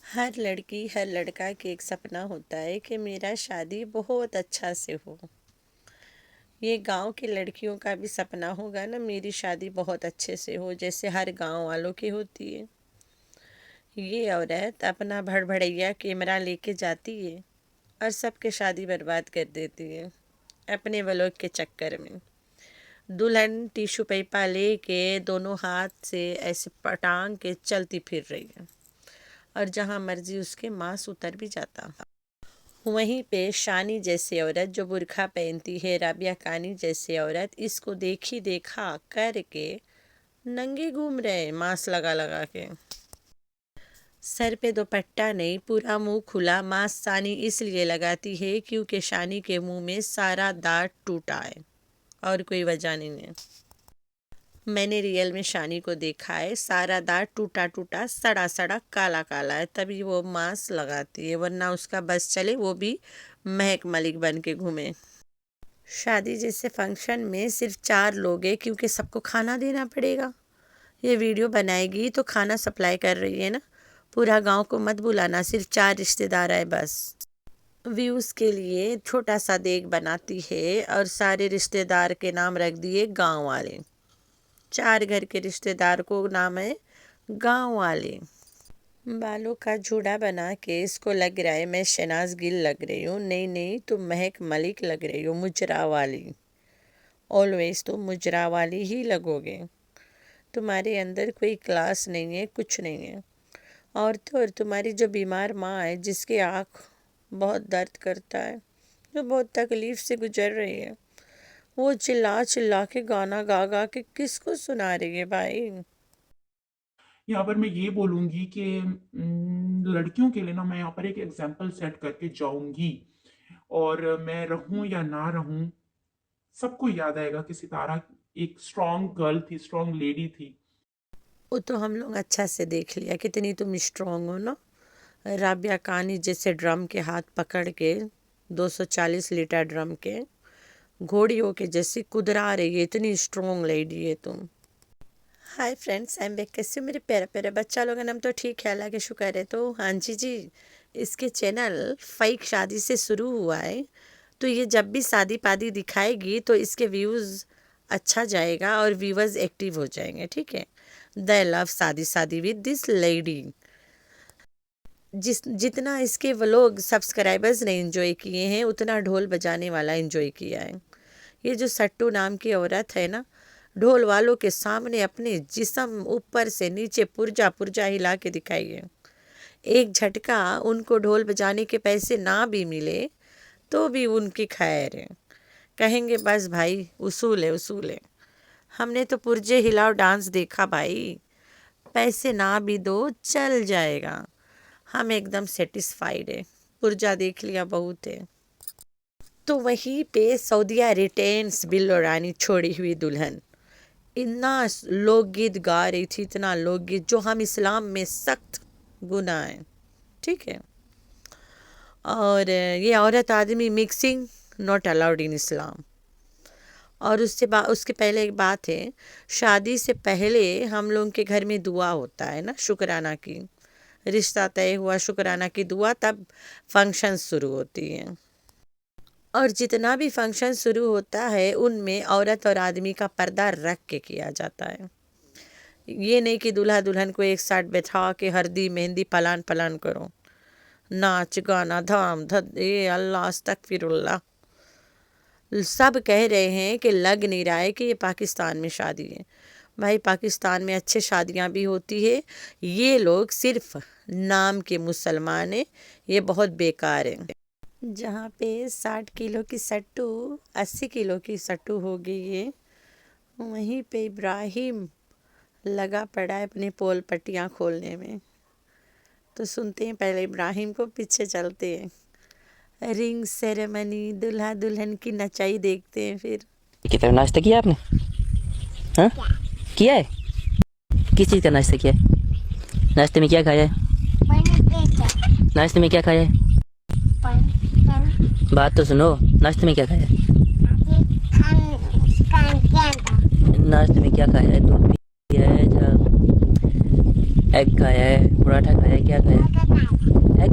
ہر لڑکی ہر لڑکا کے ایک سپنا ہوتا ہے کہ میرا شادی بہت اچھا سے ہو۔ یہ گاؤں کی لڑکیوں کا بھی سپنا ہوگا نا، میری شادی بہت اچھے سے ہو جیسے ہر گاؤں والوں کی ہوتی ہے۔ یہ عورت اپنا بھڑبھڑیا کیمرہ لے کے جاتی ہے اور سب کے شادی برباد کر دیتی ہے اپنے ولوگ کے چکر میں۔ دلہن ٹیشو پیپا لے کے دونوں ہاتھ سے ایسے پٹانگ کے چلتی پھر رہی ہے اور جہاں مرضی اس کے ماس اتر بھی جاتا۔ وہیں پہ شانی جیسی عورت جو برقع پہنتی ہے، رابعہ کانی جیسی عورت اس کو دیکھی دیکھا کر کے ننگے گھوم رہے ماس لگا لگا کے، سر پہ دوپٹہ نہیں، پورا منہ کھلا۔ ماس شانی اس لیے لگاتی ہے کیونکہ شانی کے منہ میں سارا دانت ٹوٹا ہے اور کوئی وجہ نہیں ہے۔ میں نے ریئل میں شانی کو دیکھا ہے، سارا دانت ٹوٹا ٹوٹا، سڑا سڑا، کالا کالا ہے، تبھی وہ ماسک لگاتی ہے، ورنہ اس کا بس چلے وہ بھی مہک ملک بن کے گھومے۔ شادی جیسے فنکشن میں صرف 4 لوگ ہیں کیونکہ سب کو کھانا دینا پڑے گا۔ یہ ویڈیو بنائے گی تو کھانا سپلائی کر رہی ہے نا، پورا گاؤں کو مت بلانا، صرف 4 رشتہ دار ہے بس۔ ویوز کے لیے چھوٹا سا دیگ بناتی ہے اور سارے رشتہ دار کے نام رکھ دیے گاؤں والے۔ 4 گھر کے رشتہ دار کو نام ہے گاؤں والے۔ بالوں کا جوڑا بنا کے اس کو لگ رہا ہے میں شہناز گل لگ رہی ہوں، نہیں تم مہک ملک لگ رہی ہو، مجرا والی۔ آلویز تم مجرا والی ہی لگو گے، تمہارے اندر کوئی کلاس نہیں ہے، کچھ نہیں ہے۔ اور تمہاری جو بیمار ماں ہے جس کی آنکھ بہت درد کرتا ہے، جو بہت تکلیف سے گزر رہی ہے، وہ چلا چلا کے گانا گا گا کے کس کو سنا رہی ہے بھائی؟ یہاں پر میں یہ بولوں گی کہ لڑکیوں کے لیے نا میں یہاں پر ایک ایگزامپل سیٹ کر کے جاؤں گی، اور میں رہوں یا نہ رہوں سب کو یاد آئے گا کہ ستارہ ایک اسٹرانگ گرل تھی، اسٹرانگ لیڈی تھی۔ وہ تو ہم لوگ اچھا سے دیکھ لیا کتنی تم اسٹرانگ ہو نا۔ رابعہ کانی جیسے ڈرم کے ہاتھ پکڑ کے 240 لیٹر ڈرم کے گھوڑیوں کے جیسی قدرا رہی ہے، اتنی اسٹرانگ لیڈی ہے تم۔ High friends, I am back, کیسے میرے پیارے پیارے بچہ لوگ ہیں؟ ہم تو ٹھیک ہے، اللہ کے شکر ہے۔ تو ہاں جی اس کے چینل فیک شادی سے شروع ہوا ہے، تو یہ جب بھی شادی پادی دکھائے گی تو اس کے ویوز اچھا جائے گا اور ویورز ایکٹیو ہو جائیں گے، ٹھیک ہے۔ دے لو شادی ود دس لیڈی۔ جتنا اس کے ولوگ سبسکرائبرز نے انجوائے کیے ہیں اتنا ڈھول بجانے والا انجوائے کیا ہے۔ یہ جو سٹو نام کی عورت ہے نا، ڈھول والوں کے سامنے اپنے جسم اوپر سے نیچے پرجا پرجا ہلا کے دکھائی ہے۔ ایک جھٹکا ان کو ڈھول بجانے کے پیسے نہ بھی ملے تو بھی ان کی خیر ہے، کہیں گے بس بھائی اصول ہے۔ ہم نے تو پرجے ہلاؤ ڈانس دیکھا بھائی، پیسے نہ بھی دو چل جائے گا، ہم ایک دم سیٹسفائیڈ ہے، پرجا دیکھ لیا بہت ہے۔ تو وہیں پہ سعودیہ ریٹینس بلو رانی چھوڑی ہوئی دلہن اتنا لوک گیت گا رہی تھی، اتنا لوک گیت جو ہم اسلام میں سخت گناہ ہے، ٹھیک ہے۔ اور یہ عورت آدمی مکسنگ ناٹ الاؤڈ ان اسلام۔ اور اس کے پہلے ایک بات ہے، شادی سے پہلے ہم لوگوں کے گھر میں دعا ہوتا ہے نا، شکرانہ کی، رشتہ طے ہوا شکرانہ کی دعا، تب فنکشن شروع ہوتی ہیں۔ اور جتنا بھی فنکشن شروع ہوتا ہے ان میں عورت اور آدمی کا پردہ رکھ کے کیا جاتا ہے۔ یہ نہیں کہ دلہا دلہن کو ایک ساتھ بٹھا کے ہردی مہندی پلان پلان کرو، ناچ گانا دھام دھد، اے اللہ استغفر اللہ۔ سب کہہ رہے ہیں کہ لگ نہیں رہا ہے کہ یہ پاکستان میں شادی ہے۔ بھائی پاکستان میں اچھے شادیاں بھی ہوتی ہے، یہ لوگ صرف نام کے مسلمان ہیں، یہ بہت بیکار ہیں۔ جہاں پہ 60 کلو کی سٹو 80 کلو کی سٹو ہو گئی ہے، وہیں پہ ابراہیم لگا پڑا ہے اپنے پول پٹیاں کھولنے میں۔ تو سنتے ہیں پہلے ابراہیم کو، پیچھے چلتے ہیں رنگ سیریمنی، دلہا دلہن کی نچائی دیکھتے ہیں۔ پھر کتنا ناشتہ کیا آپ نے؟ ہاں کیا ہے؟ کس چیز کا ناشتہ کیا ہے؟ ناشتے میں کیا کھایا ہے؟ ناشتے میں کیا کھایا ہے؟ بات تو سنو، ناشتے میں کیا کھایا ہے؟ ناشتے میں کیا کھایا ہے؟ دودھ پیا ہے، ایگ کھایا ہے، پراٹھا کھایا ہے، کیا کھایا ہے؟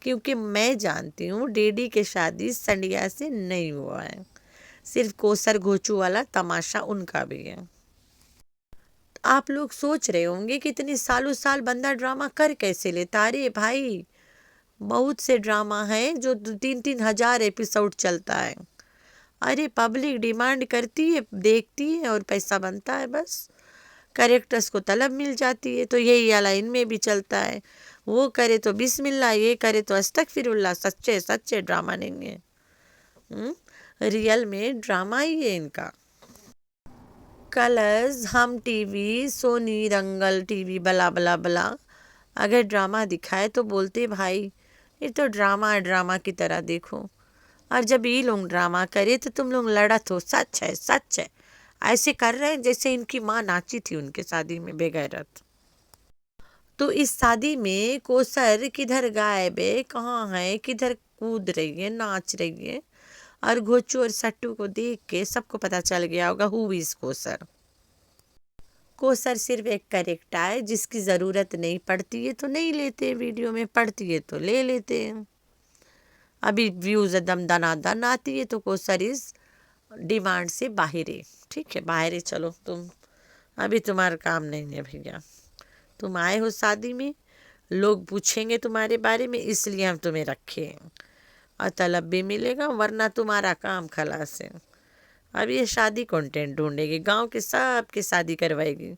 کیونکہ میں جانتی ہوں ڈیڈی کی شادی سنڈیا سے نہیں ہوا ہے، صرف کوثر گھوچو والا تماشا ان کا بھی ہے۔ آپ لوگ سوچ رہے ہوں گے کہ اتنے سالوں سال بندہ ڈرامہ کر کیسے لیتا؟ ارے بھائی، بہت سے ڈرامہ ہیں جو 3,000 ایپیسوڈ چلتا ہے۔ ارے پبلک ڈیمانڈ کرتی ہے، دیکھتی ہے اور پیسہ بنتا ہے، بس کریکٹرز کو طلب مل جاتی ہے۔ تو یہی والا ان میں بھی چلتا ہے، وہ کرے تو بسم اللہ، یہ کرے تو استغفر اللہ۔ سچے سچے ڈرامہ نہیں ہے، ریئل میں ڈرامہ ہی ہے ان کا۔ کلرز، ہم ٹی وی، سونی، رنگل ٹی وی، بلا بلا بلا، اگر ڈرامہ دکھائے تو بولتے بھائی یہ تو ڈرامہ ہے، ڈرامہ کی طرح دیکھو۔ اور جب یہ لوگ ڈرامہ کرے تو تم لوگ لڑت ہو، سچ ہے سچ ہے، ایسے کر رہے ہیں جیسے ان کی ماں ناچی تھی ان کے شادی میں بے غیرت۔ تو اس شادی میں کوثر کدھر غائب ہے، کہاں ہے، کدھر کود رہی ہے، ناچ رہی ہے، اور گھوچو اور سٹو کو دیکھ کے سب کو پتا چل گیا ہوگا ہو از کوثر۔ کوثر صرف ایک کریکٹر ہے، جس کی ضرورت نہیں پڑتی ہے تو نہیں لیتے ویڈیو میں، پڑتی ہے تو لے لیتے ہیں۔ ابھی ویوز دم دنا دن آتی ہے تو کوثر اس ڈیمانڈ سے باہر ہے، ٹھیک ہے، باہر ہے، چلو تم ابھی تمہارا کام نہیں ہے بھیا، تم آئے ہو شادی میں، لوگ پوچھیں گے تمہارے بارے میں، اس لیے ہم تمہیں رکھے ہیں، اور طلب بھی ملے گا، ورنہ تمہارا کام خلاص ہے۔ اب یہ شادی کنٹینٹ ڈھونڈے گی، گاؤں کے سب کے شادی کروائے گی،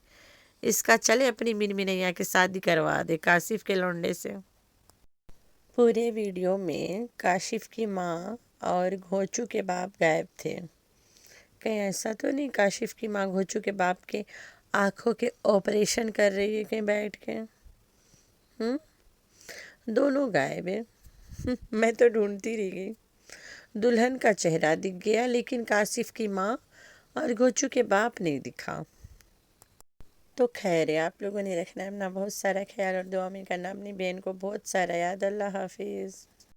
اس کا چلے اپنی منمنیا کے شادی کروا دے کاشف کے لونڈے سے۔ پورے ویڈیو میں کاشف کی ماں اور گھوچو کے باپ غائب تھے، کہیں ایسا تو نہیں کاشف کی ماں گھوچو کے باپ کے آنکھوں کے آپریشن کر رہی ہے کہیں بیٹھ کے؟ دونوں غائب ہیں۔ میں تو ڈھونڈتی رہ گئی، دلہن کا چہرہ دکھ گیا لیکن کاشف کی ماں اور گھوچو کے باپ نہیں دکھا۔ تو خیر ہے، آپ لوگوں نے رکھنا ہے اپنا بہت سارا خیال اور دعا میں کرنا اپنی بہن کو بہت سارا یاد۔ اللہ حافظ۔